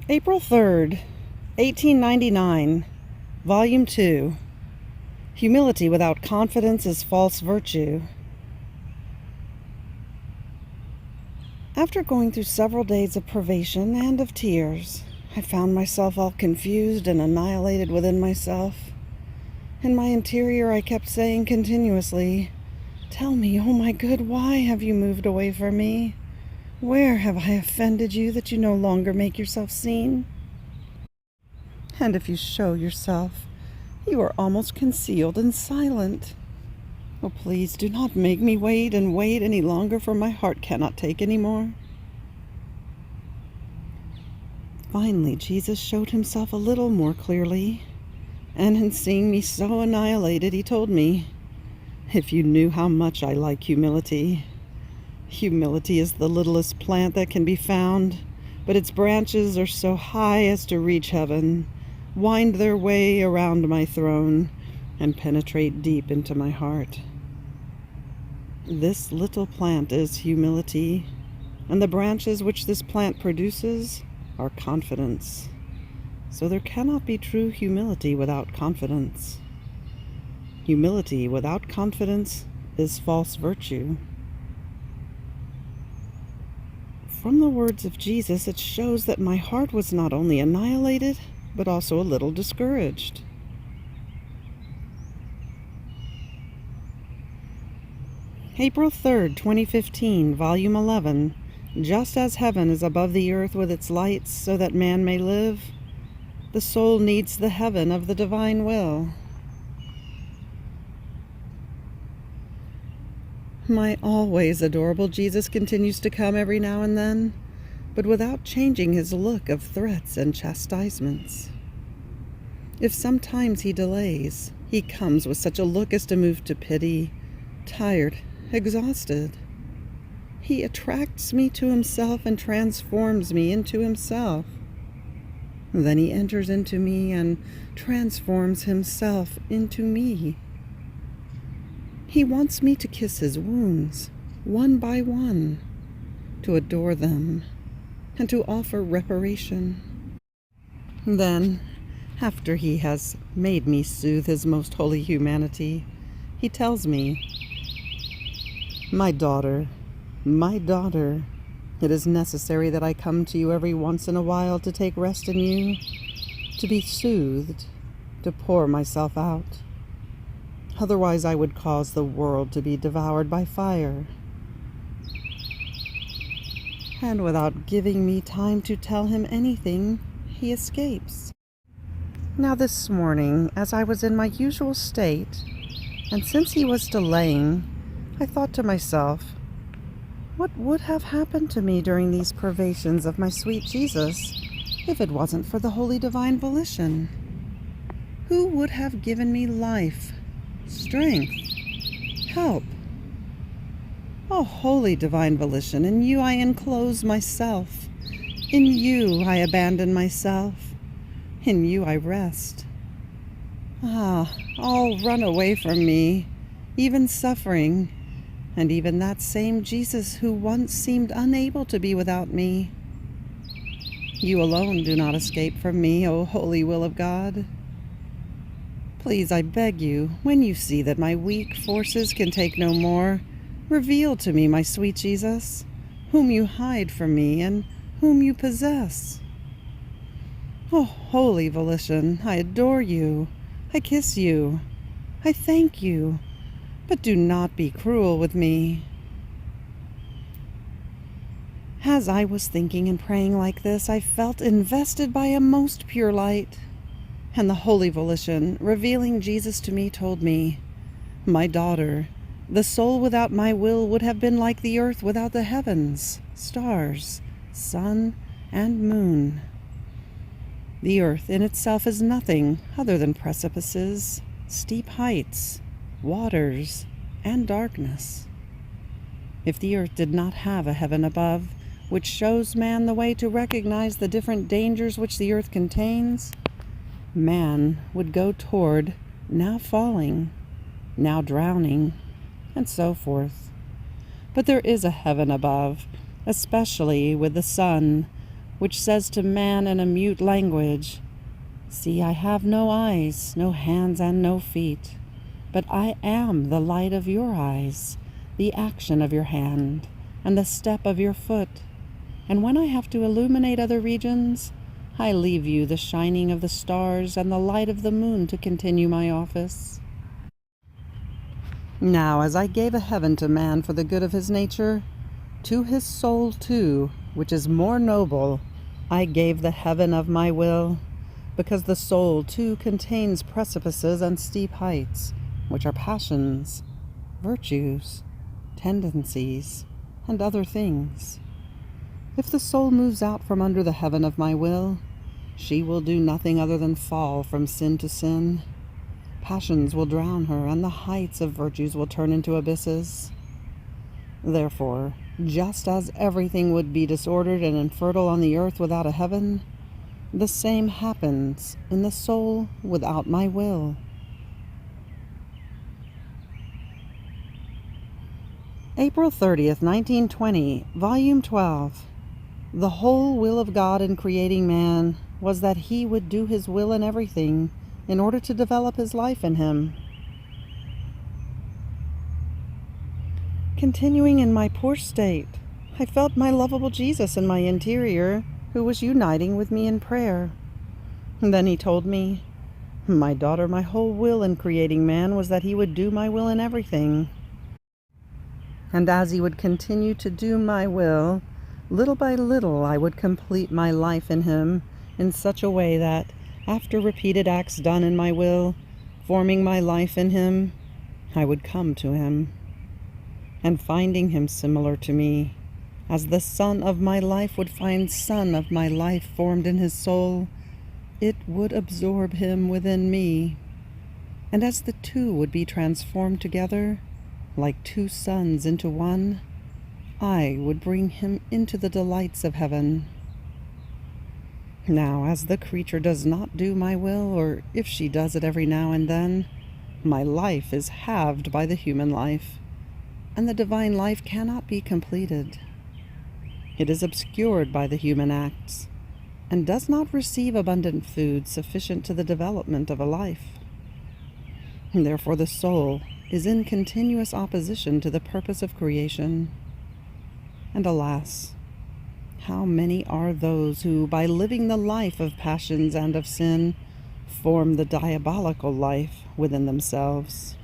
April 3rd, 1899, Volume 2. Humility without confidence is false virtue. After going through several days of privation and of tears, I found myself all confused and annihilated within myself. In my interior I kept saying continuously, "Tell me, oh my good, why have you moved away from me? Where have I offended you that you no longer make yourself seen? And if you show yourself, you are almost concealed and silent. Oh, please do not make me wait and wait any longer, for my heart cannot take any more." Finally, Jesus showed himself a little more clearly, and in seeing me so annihilated, he told me, "If you knew how much I like humility. Humility is the littlest plant that can be found, but its branches are so high as to reach heaven, wind their way around my throne, and penetrate deep into my heart. This little plant is humility, and the branches which this plant produces are confidence. So there cannot be true humility without confidence. Humility without confidence is false virtue." From the words of Jesus, it shows that my heart was not only annihilated, but also a little discouraged. April 3rd, 2015, Volume 11. Just as heaven is above the earth with its lights so that man may live, the soul needs the heaven of the divine will. My always adorable Jesus continues to come every now and then, but without changing his look of threats and chastisements. If sometimes he delays, he comes with such a look as to move to pity, tired, exhausted. He attracts me to himself and transforms me into himself. Then he enters into me and transforms himself into me. He wants me to kiss his wounds, one by one, to adore them, and to offer reparation. Then, after he has made me soothe his most holy humanity, he tells me, my daughter, it is necessary that I come to you every once in a while to take rest in you, to be soothed, to pour myself out. Otherwise I would cause the world to be devoured by fire." And without giving me time to tell him anything, he escapes. Now this morning, as I was in my usual state, and since he was delaying, I thought to myself, what would have happened to me during these privations of my sweet Jesus if it wasn't for the holy divine volition? Who would have given me life, strength, help? Oh, holy divine volition, in you I enclose myself. In you I abandon myself. In you I rest. Ah, all run away from me, even suffering, and even that same Jesus who once seemed unable to be without me. You alone do not escape from me, O holy will of God. Please, I beg you, when you see that my weak forces can take no more, reveal to me my sweet Jesus, whom you hide from me and whom you possess. Oh, holy volition, I adore you, I kiss you, I thank you, but do not be cruel with me. As I was thinking and praying like this, I felt invested by a most pure light. And the holy volition, revealing Jesus to me, told me, my daughter, the soul without my will would have been like the earth without the heavens, stars, sun, and moon. The earth in itself is nothing other than precipices, steep heights, waters, and darkness. If the earth did not have a heaven above, which shows man the way to recognize the different dangers which the earth contains, man would go toward now falling, now drowning, and so forth. But there is a heaven above, especially with the sun, which says to man in a mute language, "See, I have no eyes, no hands, and no feet, but I am the light of your eyes, the action of your hand, and the step of your foot. And when I have to illuminate other regions, I leave you the shining of the stars and the light of the moon to continue my office." Now, as I gave a heaven to man for the good of his nature, to his soul too, which is more noble, I gave the heaven of my will, because the soul too contains precipices and steep heights, which are passions, virtues, tendencies, and other things. If the soul moves out from under the heaven of my will, she will do nothing other than fall from sin to sin. Passions will drown her, and the heights of virtues will turn into abysses. Therefore, just as everything would be disordered and infertile on the earth without a heaven, the same happens in the soul without my will. April 30th, 1920, Volume 12. The whole will of God in creating man was that he would do his will in everything in order to develop his life in him. Continuing in my poor state, I felt my lovable Jesus in my interior, who was uniting with me in prayer. And then he told me, "My daughter, my whole will in creating man was that he would do my will in everything. And as he would continue to do my will, little by little I would complete my life in him in such a way that, after repeated acts done in my will, forming my life in him, I would come to him. And finding him similar to me, as the sun of my life would find sun of my life formed in his soul, it would absorb him within me. And as the two would be transformed together, like two suns into one, I would bring him into the delights of heaven. Now, as the creature does not do my will, or if she does it every now and then, my life is halved by the human life, and the divine life cannot be completed. It is obscured by the human acts, and does not receive abundant food sufficient to the development of a life. And therefore the soul is in continuous opposition to the purpose of creation. And alas, how many are those who, by living the life of passions and of sin, form the diabolical life within themselves.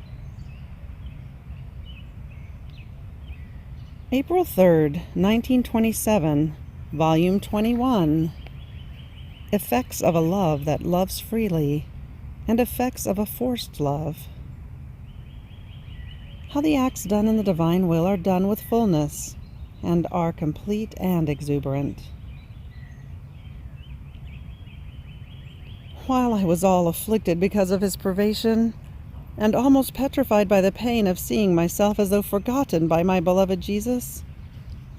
April 3rd, 1927, Volume 21. Effects of a love that loves freely, and effects of a forced love. How the acts done in the divine will are done with fullness, and are complete and exuberant. While I was all afflicted because of his privation, and almost petrified by the pain of seeing myself as though forgotten by my beloved Jesus,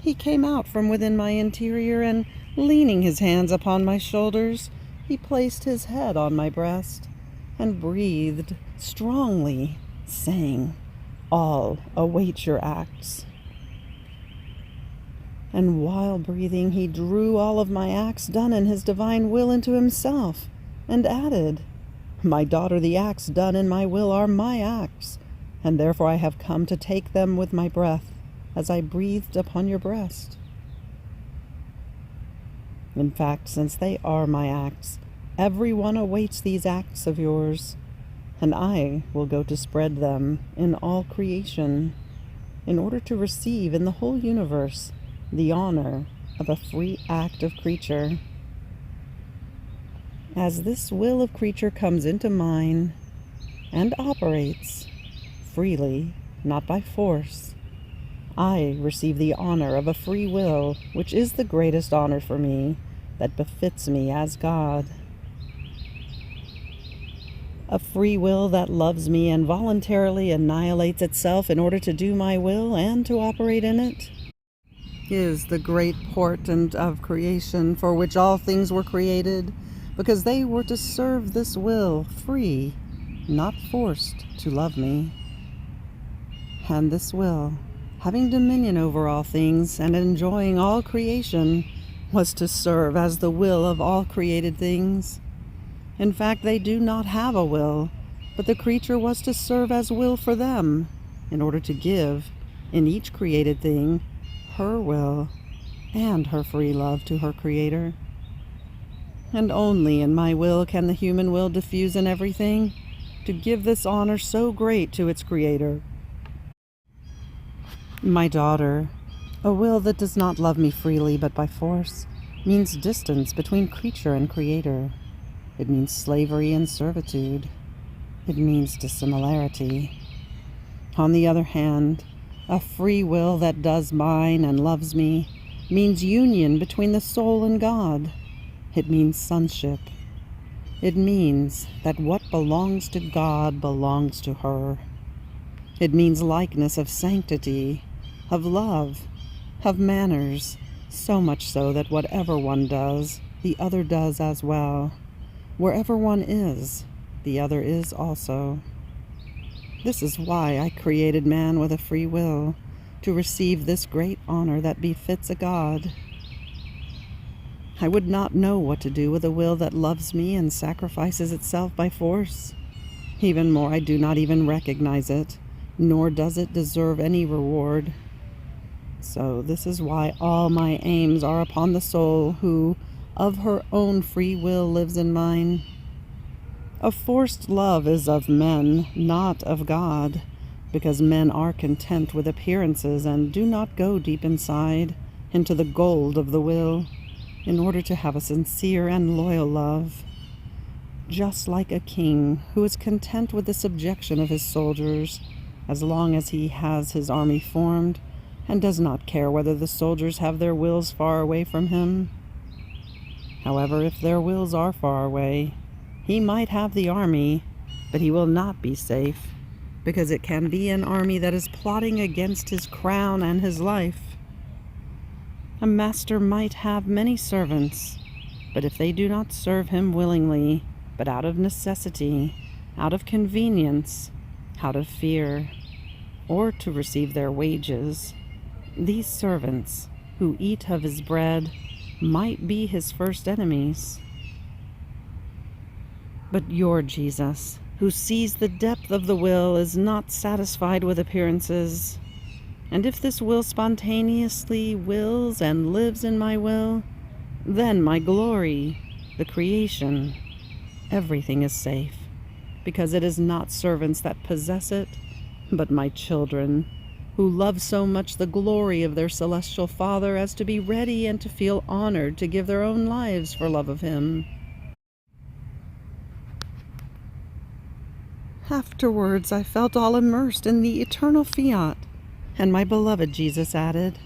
he came out from within my interior, and leaning his hands upon my shoulders, he placed his head on my breast, and breathed strongly, saying, "All await your acts." And while breathing, he drew all of my acts done in his divine will into himself, and added, "My daughter, the acts done in my will are my acts, and therefore I have come to take them with my breath, as I breathed upon your breast. In fact, since they are my acts, every one awaits these acts of yours, and I will go to spread them in all creation, in order to receive in the whole universe the honor of a free act of creature. As this will of creature comes into mine and operates freely, not by force, I receive the honor of a free will, which is the greatest honor for me, that befits me as God. A free will that loves me and voluntarily annihilates itself in order to do my will and to operate in it, is the great portent of creation for which all things were created, because they were to serve this will, free, not forced, to love me. And this will, having dominion over all things and enjoying all creation, was to serve as the will of all created things. In fact, they do not have a will, but the creature was to serve as will for them, in order to give, in each created thing, her will and her free love to her Creator. And only in my will can the human will diffuse in everything, to give this honor so great to its Creator. My daughter, a will that does not love me freely but by force, means distance between creature and Creator. It means slavery and servitude. It means dissimilarity. On the other hand, a free will that does mine and loves me means union between the soul and God. It means sonship. It means that what belongs to God belongs to her. It means likeness of sanctity, of love, of manners, so much so that whatever one does, the other does as well. Wherever one is, the other is also. This is why I created man with a free will, to receive this great honor that befits a God. I would not know what to do with a will that loves me and sacrifices itself by force. Even more, I do not even recognize it, nor does it deserve any reward. So this is why all my aims are upon the soul who, of her own free will, lives in mine. A forced love is of men, not of God, because men are content with appearances and do not go deep inside, into the gold of the will, in order to have a sincere and loyal love. Just like a king who is content with the subjection of his soldiers, as long as he has his army formed, and does not care whether the soldiers have their wills far away from him. However, if their wills are far away, he might have the army, but he will not be safe, because it can be an army that is plotting against his crown and his life. A master might have many servants, but if they do not serve him willingly, but out of necessity, out of convenience, out of fear, or to receive their wages, these servants, who eat of his bread, might be his first enemies. But your Jesus, who sees the depth of the will, is not satisfied with appearances. And if this will spontaneously wills and lives in my will, then my glory, the creation, everything is safe, because it is not servants that possess it, but my children, who love so much the glory of their celestial Father as to be ready and to feel honored to give their own lives for love of him. Afterwards, I felt all immersed in the eternal Fiat, and my beloved Jesus added,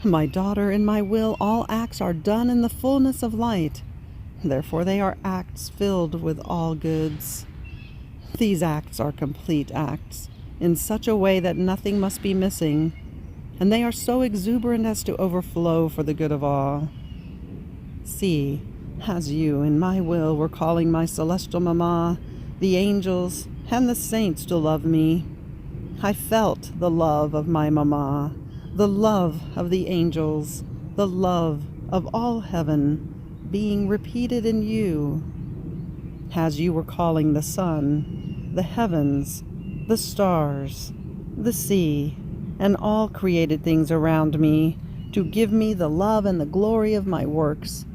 "My daughter, in my will all acts are done in the fullness of light. Therefore they are acts filled with all goods. These acts are complete acts, in such a way that nothing must be missing, and they are so exuberant as to overflow for the good of all. See, as you, in my will, were calling my celestial Mamma, the angels, and the saints to love me, I felt the love of my Mamma, the love of the angels, the love of all heaven, being repeated in you, as you were calling the sun, the heavens, the stars, the sea, and all created things around me, to give me the love and the glory of my works.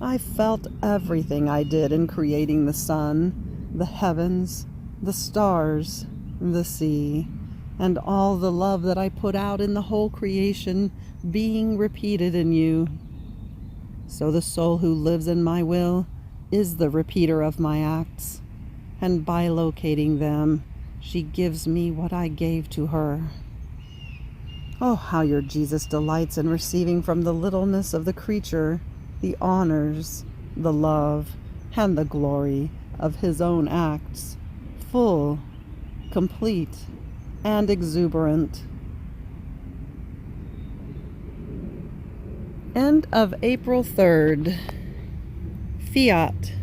I felt everything I did in creating the sun, the heavens, the stars, the sea, and all the love that I put out in the whole creation being repeated in you. So the soul who lives in my will is the repeater of my acts, and by locating them, she gives me what I gave to her. Oh, how your Jesus delights in receiving from the littleness of the creature the honors, the love, and the glory of his own acts, full, complete, and exuberant. End of April 3rd. Fiat.